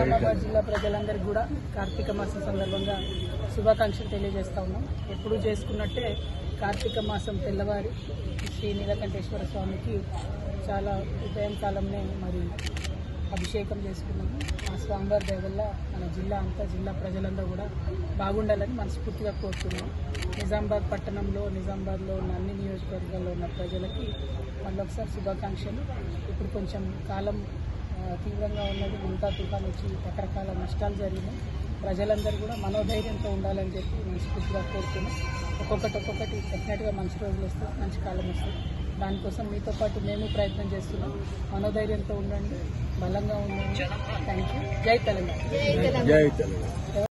నిజామాబాద్ జిల్లా ప్రజలందరికీ కూడా కార్తీక మాసం సందర్భంగా శుభాకాంక్షలు తెలియజేస్తా ఉన్నాం. ఎప్పుడూ చేసుకున్నట్టే కార్తీక మాసం తెల్లవారి శ్రీ నీలకంఠేశ్వర స్వామికి చాలా ఉదయం కాలంలో మరి అభిషేకం చేసుకున్నాము. ఆ స్వామివారి దయ వల్ల మన జిల్లా జిల్లా ప్రజలందరూ కూడా బాగుండాలని మనస్ఫూర్తిగా కోరుతున్నాం. నిజామాబాద్ పట్టణంలో నిజామాబాద్లో ఉన్న అన్ని నియోజకవర్గాల్లో ఉన్న ప్రజలకి మళ్ళొకసారి శుభాకాంక్షలు. ఇప్పుడు కొంచెం కాలం తీవ్రంగా ఉన్నది, ముంతా తుఫాను వచ్చి రకరకాల నష్టాలు జరిగినాయి. ప్రజలందరూ కూడా మనోధైర్యంతో ఉండాలని చెప్పి మనస్ఫూర్తిగా కోరుతున్నాం. ఒక్కొక్కటి డెఫినెట్గా మంచి రోజులు వస్తాయి, మంచి కాలం వస్తుంది. దానికోసం మీతో పాటు మేము ప్రయత్నం చేస్తున్నాం. మనోధైర్యంతో ఉండండి, బలంగా ఉండండి. Thank you. జై తెలంగాణ.